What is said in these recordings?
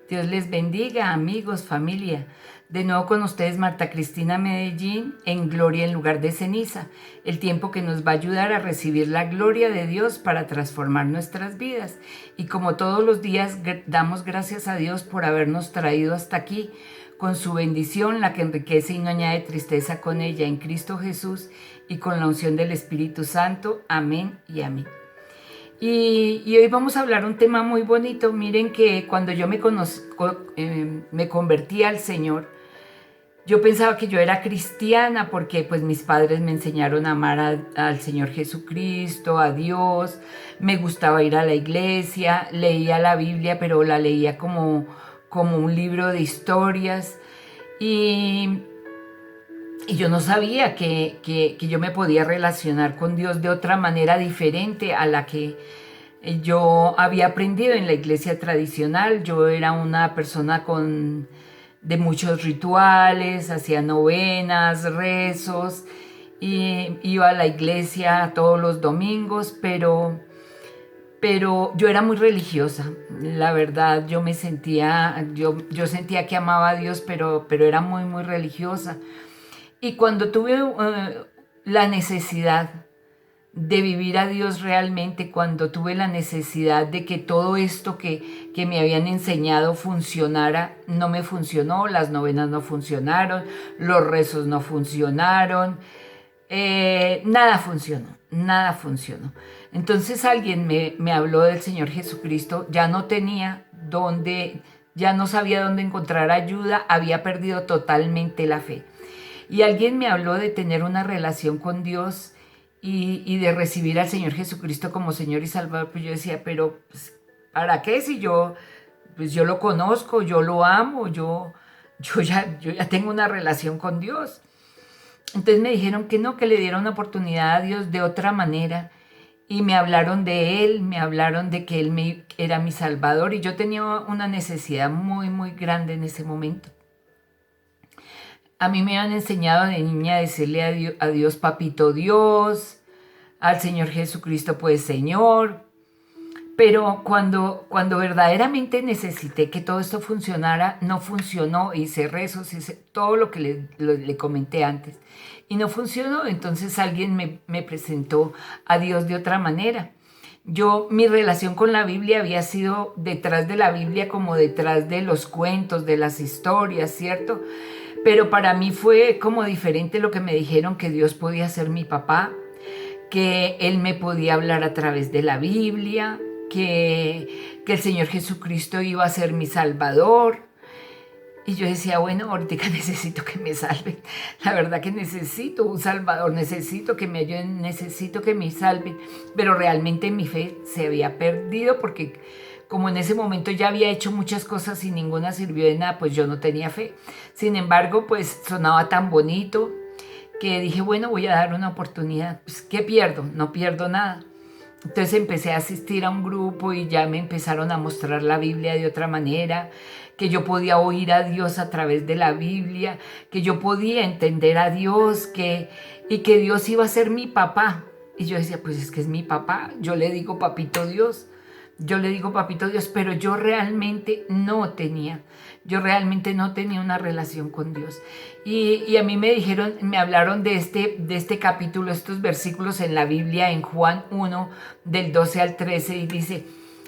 Dios les bendiga, amigos, familia. De nuevo con ustedes Marta Cristina Medellín en Gloria en lugar de ceniza, el tiempo que nos va a ayudar a recibir la gloria de Dios para transformar nuestras vidas. Y como todos los días damos gracias a Dios por habernos traído hasta aquí, con su bendición, la que enriquece y no añade tristeza con ella, en Cristo Jesús y con la unción del Espíritu Santo. Amén y amén. Y hoy vamos a hablar un tema muy bonito. Miren que cuando yo me convertí al Señor, yo pensaba que yo era cristiana porque pues mis padres me enseñaron a amar al Señor Jesucristo, a Dios. Me gustaba ir a la iglesia, leía la Biblia, pero la leía como un libro de historias. Y, y yo no sabía que yo me podía relacionar con Dios de otra manera diferente a la que yo había aprendido en la iglesia tradicional. Yo era una persona de muchos rituales, hacía novenas, rezos, y iba a la iglesia todos los domingos, pero yo era muy religiosa. La verdad, yo sentía que amaba a Dios, pero era muy, muy religiosa. Y cuando tuve la necesidad de vivir a Dios realmente, cuando tuve la necesidad de que todo esto que me habían enseñado funcionara, no me funcionó. Las novenas no funcionaron, los rezos no funcionaron, nada funcionó, nada funcionó. Entonces alguien me habló del Señor Jesucristo. Ya no sabía dónde encontrar ayuda, había perdido totalmente la fe. Y alguien me habló de tener una relación con Dios y de recibir al Señor Jesucristo como Señor y Salvador. Pues yo decía, pero pues, ¿para qué? Si pues yo lo conozco, yo lo amo, yo ya tengo una relación con Dios. Entonces me dijeron que no, que le diera una oportunidad a Dios de otra manera. Y me hablaron de Él, me hablaron de que Él era mi Salvador. Y yo tenía una necesidad muy, muy grande en ese momento. A mí me han enseñado de niña a decirle a Dios papito Dios, al Señor Jesucristo pues Señor. Pero cuando verdaderamente necesité que todo esto funcionara, no funcionó. Hice rezos, hice todo lo que le comenté antes. Y no funcionó. Entonces alguien me presentó a Dios de otra manera. Mi relación con la Biblia había sido detrás de la Biblia, como detrás de los cuentos, de las historias, ¿cierto? Pero para mí fue como diferente lo que me dijeron, que Dios podía ser mi papá, que Él me podía hablar a través de la Biblia, que el Señor Jesucristo iba a ser mi Salvador. Y yo decía, bueno, ahorita necesito que me salven. La verdad que necesito un Salvador, necesito que me ayuden, necesito que me salven. Pero realmente mi fe se había perdido porque como en ese momento ya había hecho muchas cosas y ninguna sirvió de nada, pues yo no tenía fe. Sin embargo, pues sonaba tan bonito que dije, bueno, voy a dar una oportunidad. Pues, ¿qué pierdo? No pierdo nada. Entonces empecé a asistir a un grupo y ya me empezaron a mostrar la Biblia de otra manera, que yo podía oír a Dios a través de la Biblia, que yo podía entender a Dios, y que Dios iba a ser mi papá. Y yo decía, pues es que es mi papá, yo le digo papito Dios. Yo le digo papito Dios, pero yo realmente no tenía una relación con Dios. Y a mí me hablaron de este capítulo, estos versículos en la Biblia, en Juan 1, del 12 al 13, y dice,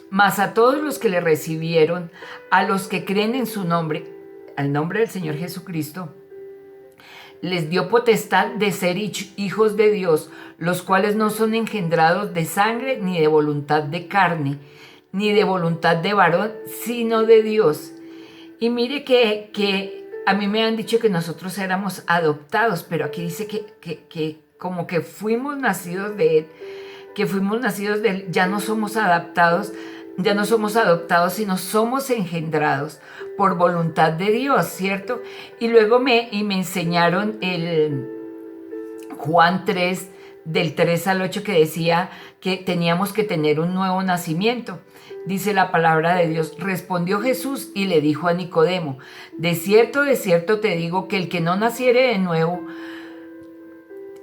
mas a todos los que le recibieron, a los que creen en su nombre, al nombre del Señor Jesucristo, les dio potestad de ser hijos de Dios, los cuales no son engendrados de sangre, ni de voluntad de carne, ni de voluntad de varón, sino de Dios. Y mire que a mí me han dicho que nosotros éramos adoptados, pero aquí dice que como que fuimos nacidos de Él, ya no somos adoptados, sino somos engendrados por voluntad de Dios, ¿cierto? Y luego me enseñaron el Juan 3, del 3 al 8, que decía que teníamos que tener un nuevo nacimiento. Dice la palabra de Dios, respondió Jesús y le dijo a Nicodemo, de cierto te digo que el que no naciere de nuevo,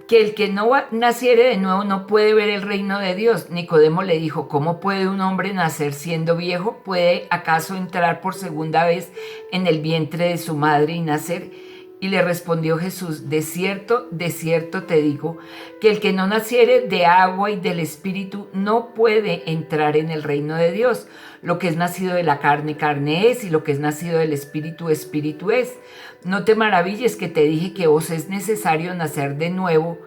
que el que no naciere de nuevo no puede ver el reino de Dios. Nicodemo le dijo, ¿cómo puede un hombre nacer siendo viejo? ¿Puede acaso entrar por segunda vez en el vientre de su madre y nacer? Y le respondió Jesús, de cierto te digo, que el que no naciere de agua y del Espíritu no puede entrar en el reino de Dios. Lo que es nacido de la carne, carne es, y lo que es nacido del Espíritu, Espíritu es. No te maravilles que te dije que os es necesario nacer de nuevo,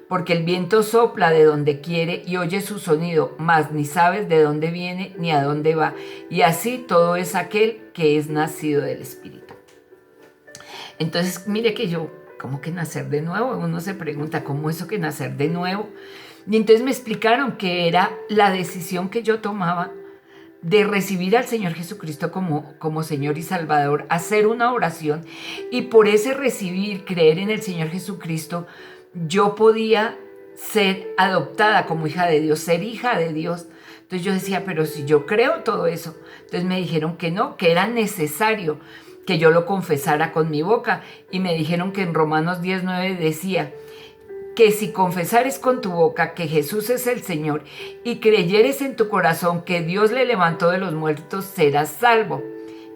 porque el viento sopla de donde quiere y oye su sonido, mas ni sabes de dónde viene ni a dónde va. Y así todo es aquel que es nacido del Espíritu. Entonces, mire que yo, ¿cómo que nacer de nuevo? Uno se pregunta, ¿cómo eso que nacer de nuevo? Y entonces me explicaron que era la decisión que yo tomaba de recibir al Señor Jesucristo como Señor y Salvador, hacer una oración, y por ese recibir, creer en el Señor Jesucristo, yo podía ser adoptada como hija de Dios, ser hija de Dios. Entonces yo decía, pero si yo creo todo eso. Entonces me dijeron que no, que era necesario que yo lo confesara con mi boca, y me dijeron que en Romanos 10:9 decía que si confesares con tu boca que Jesús es el Señor y creyeres en tu corazón que Dios le levantó de los muertos, serás salvo.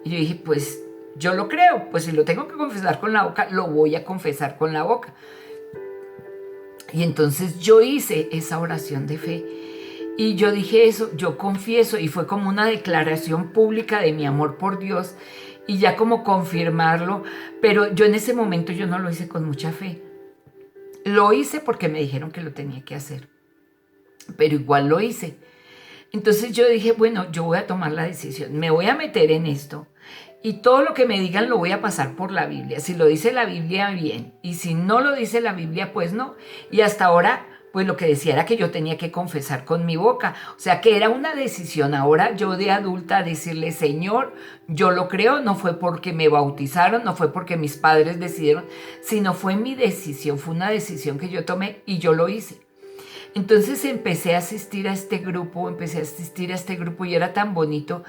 Y yo dije, pues yo lo creo, pues si lo tengo que confesar con la boca, lo voy a confesar con la boca. Y entonces yo hice esa oración de fe. Y yo dije eso, yo confieso, y fue como una declaración pública de mi amor por Dios, y ya como confirmarlo, pero yo en ese momento yo no lo hice con mucha fe. Lo hice porque me dijeron que lo tenía que hacer, pero igual lo hice. Entonces yo dije, bueno, yo voy a tomar la decisión, me voy a meter en esto, y todo lo que me digan lo voy a pasar por la Biblia. Si lo dice la Biblia, bien, y si no lo dice la Biblia, pues no. Y hasta ahora, pues lo que decía era que yo tenía que confesar con mi boca, o sea que era una decisión ahora yo de adulta decirle, Señor, yo lo creo, no fue porque me bautizaron, no fue porque mis padres decidieron, sino fue mi decisión, fue una decisión que yo tomé y yo lo hice. Entonces empecé a asistir a este grupo, y era tan bonito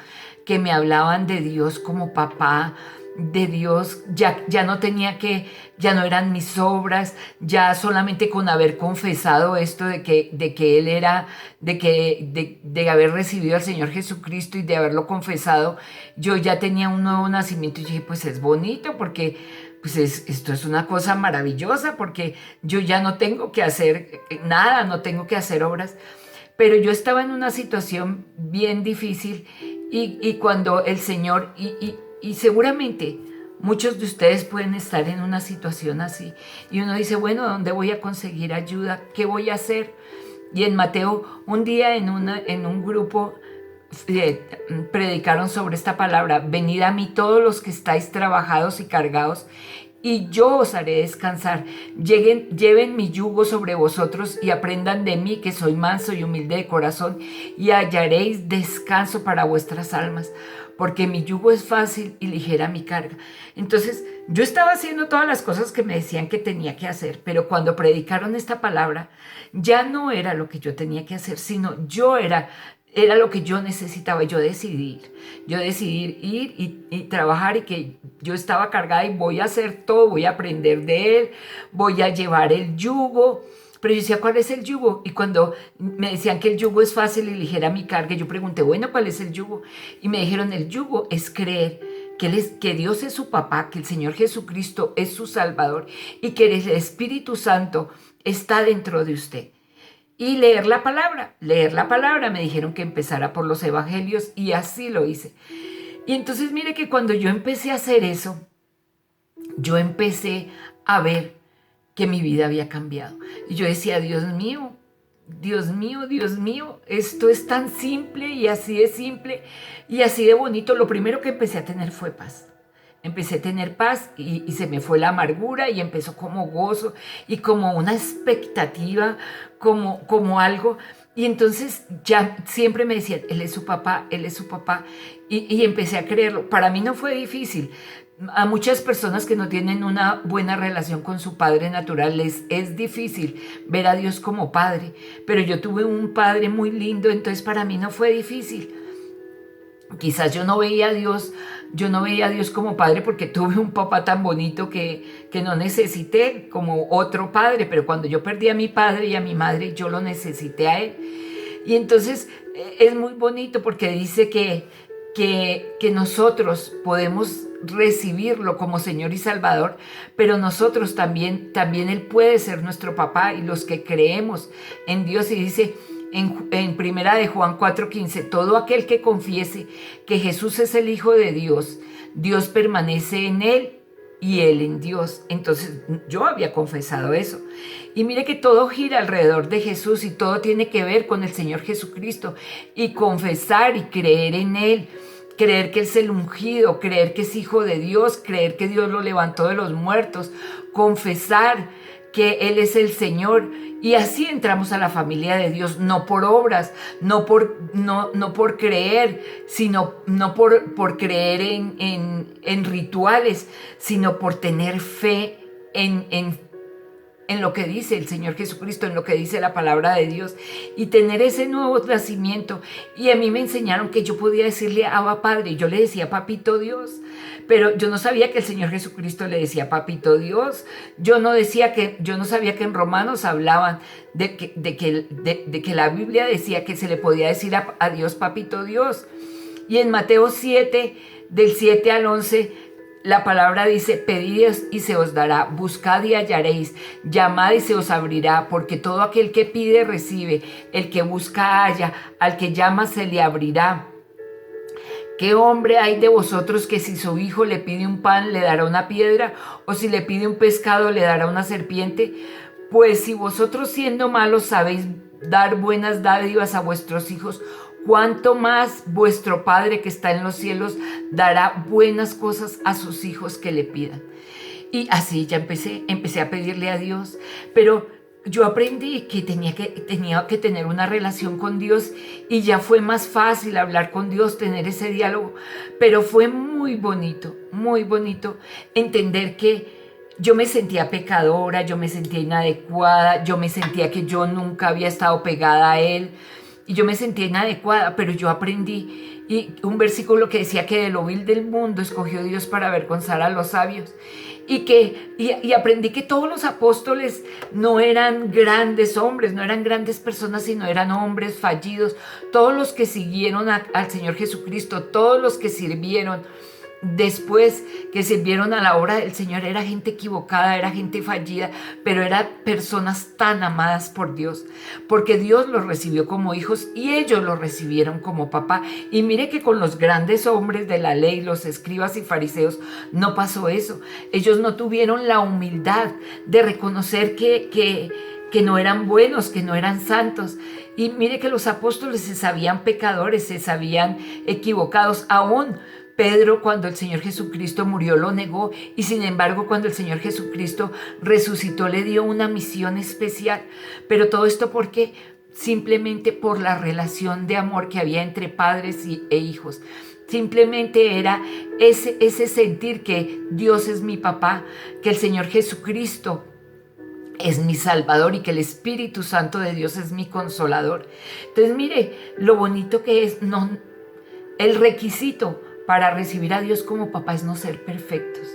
que me hablaban de Dios como papá, de Dios, ya no tenía que, ya no eran mis obras, ya solamente con haber confesado esto de que Él era, de haber recibido al Señor Jesucristo y de haberlo confesado, yo ya tenía un nuevo nacimiento, y dije, pues es bonito porque pues esto es una cosa maravillosa, porque yo ya no tengo que hacer nada, no tengo que hacer obras. Pero yo estaba en una situación bien difícil, y cuando el Señor, y seguramente muchos de ustedes pueden estar en una situación así, y uno dice, bueno, ¿dónde voy a conseguir ayuda? ¿Qué voy a hacer? Y en Mateo, un día en un grupo predicaron sobre esta palabra, venid a mí todos los que estáis trabajados y cargados, y yo os haré descansar. Lleven mi yugo sobre vosotros y aprendan de mí, que soy manso y humilde de corazón, y hallaréis descanso para vuestras almas, porque mi yugo es fácil y ligera mi carga. Entonces yo estaba haciendo todas las cosas que me decían que tenía que hacer, pero cuando predicaron esta palabra, ya no era lo que yo tenía que hacer, sino yo era lo que yo necesitaba. Yo decidí ir y trabajar, y que yo estaba cargada y voy a hacer todo, voy a aprender de Él, voy a llevar el yugo. Pero yo decía, ¿cuál es el yugo? Y cuando me decían que el yugo es fácil y ligera mi carga, yo pregunté, bueno, ¿cuál es el yugo? Y me dijeron, el yugo es creer que Dios es su papá, que el Señor Jesucristo es su Salvador, y que el Espíritu Santo está dentro de usted. Y leer la palabra, me dijeron que empezara por los evangelios, y así lo hice. Y entonces mire que cuando yo empecé a hacer eso, yo empecé a ver que mi vida había cambiado. Y yo decía, Dios mío, Dios mío, Dios mío, esto es tan simple, y así de simple y así de bonito. Lo primero que empecé a tener fue paz. Empecé a tener paz, y se me fue la amargura, y empezó como gozo y como una expectativa, como algo. Y entonces ya siempre me decían, Él es su papá, Él es su papá. Y empecé a creerlo. Para mí no fue difícil. A muchas personas que no tienen una buena relación con su padre natural les es difícil ver a Dios como padre. Pero yo tuve un padre muy lindo, entonces para mí no fue difícil. Quizás yo no veía a Dios como padre porque tuve un papá tan bonito que no necesité como otro padre, pero cuando yo perdí a mi padre y a mi madre, yo lo necesité a él. Y entonces es muy bonito porque dice que nosotros podemos recibirlo como Señor y Salvador, pero nosotros también Él puede ser nuestro papá, y los que creemos en Dios. Y dice en primera de Juan 4:15, todo aquel que confiese que Jesús es el Hijo de Dios, Dios permanece en Él y Él en Dios. Entonces yo había confesado eso. Y mire que todo gira alrededor de Jesús y todo tiene que ver con el Señor Jesucristo. Y confesar y creer en Él, creer que Él es el ungido, creer que es Hijo de Dios, creer que Dios lo levantó de los muertos, confesar que Él es el Señor. Y así entramos a la familia de Dios, no por obras, no por creer, sino no por creer en rituales, sino por tener fe en lo que dice el Señor Jesucristo, en lo que dice la palabra de Dios, y tener ese nuevo nacimiento. Y a mí me enseñaron que yo podía decirle Abba Padre, y yo le decía Papito Dios, pero yo no sabía que el Señor Jesucristo le decía Papito Dios. Yo no sabía que en Romanos hablaban de que la Biblia decía que se le podía decir a Dios Papito Dios. Y en Mateo 7, del 7 al 11, la palabra dice: pedid y se os dará, buscad y hallaréis, llamad y se os abrirá, porque todo aquel que pide recibe, el que busca halla, al que llama se le abrirá. ¿Qué hombre hay de vosotros que si su hijo le pide un pan le dará una piedra, o si le pide un pescado le dará una serpiente? Pues si vosotros, siendo malos, sabéis dar buenas dádivas a vuestros hijos, cuánto más vuestro Padre que está en los cielos dará buenas cosas a sus hijos que le pidan. Y así ya empecé a pedirle a Dios, pero yo aprendí que tenía que tener una relación con Dios, y ya fue más fácil hablar con Dios, tener ese diálogo. Pero fue muy bonito entender que yo me sentía pecadora, yo me sentía inadecuada, yo me sentía que yo nunca había estado pegada a Él, y yo me sentía inadecuada, pero yo aprendí, y un versículo que decía que de lo vil del mundo escogió Dios para avergonzar a los sabios, y aprendí que todos los apóstoles no eran grandes hombres, no eran grandes personas, sino eran hombres fallidos. Todos los que siguieron al Señor Jesucristo, todos los que sirvieron después, que sirvieron a la obra del Señor, era gente equivocada, era gente fallida, pero eran personas tan amadas por Dios, porque Dios los recibió como hijos y ellos los recibieron como papá. Y mire que con los grandes hombres de la ley, los escribas y fariseos, no pasó eso. Ellos no tuvieron la humildad de reconocer que no eran buenos, que no eran santos. Y mire que los apóstoles se sabían pecadores, se sabían equivocados. Aún Pedro, cuando el Señor Jesucristo murió, lo negó, y sin embargo, cuando el Señor Jesucristo resucitó, le dio una misión especial. Pero todo esto, ¿por qué? Simplemente por la relación de amor que había entre padres e hijos. Simplemente era ese sentir que Dios es mi papá, que el Señor Jesucristo es mi Salvador y que el Espíritu Santo de Dios es mi consolador. Entonces, mire lo bonito que es. El requisito para recibir a Dios como papá es no ser perfectos.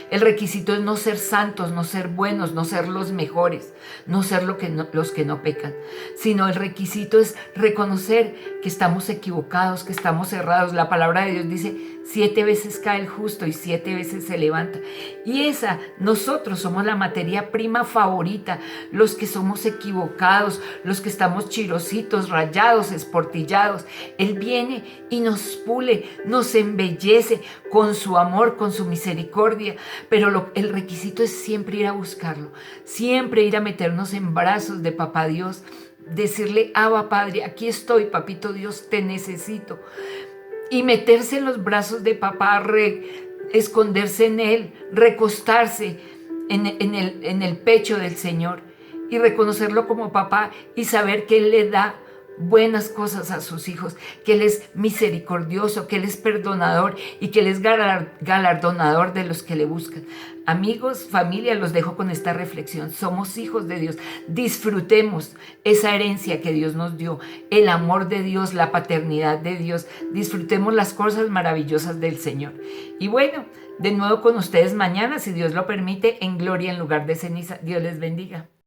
El requisito es no ser santos, no ser buenos, no ser los mejores, no ser los que no pecan, sino el requisito es reconocer que estamos equivocados, que estamos errados. La palabra de Dios dice: 7 veces cae el justo y 7 veces se levanta. Y nosotros somos la materia prima favorita, los que somos equivocados, los que estamos chirositos, rayados, esportillados. Él viene y nos pule, nos embellece con su amor, con su misericordia. Pero el requisito es siempre ir a buscarlo, siempre ir a meternos en brazos de papá Dios, decirle: Abba Padre, aquí estoy, papito Dios, te necesito. Y meterse en los brazos de papá, esconderse en él, recostarse en el pecho del Señor y reconocerlo como papá y saber que Él le da buenas cosas a sus hijos, que Él es misericordioso, que Él es perdonador y que Él es galardonador de los que le buscan. Amigos, familia, los dejo con esta reflexión. Somos hijos de Dios. Disfrutemos esa herencia que Dios nos dio, el amor de Dios, la paternidad de Dios. Disfrutemos las cosas maravillosas del Señor. Y bueno, de nuevo con ustedes mañana, si Dios lo permite, en gloria en lugar de ceniza. Dios les bendiga.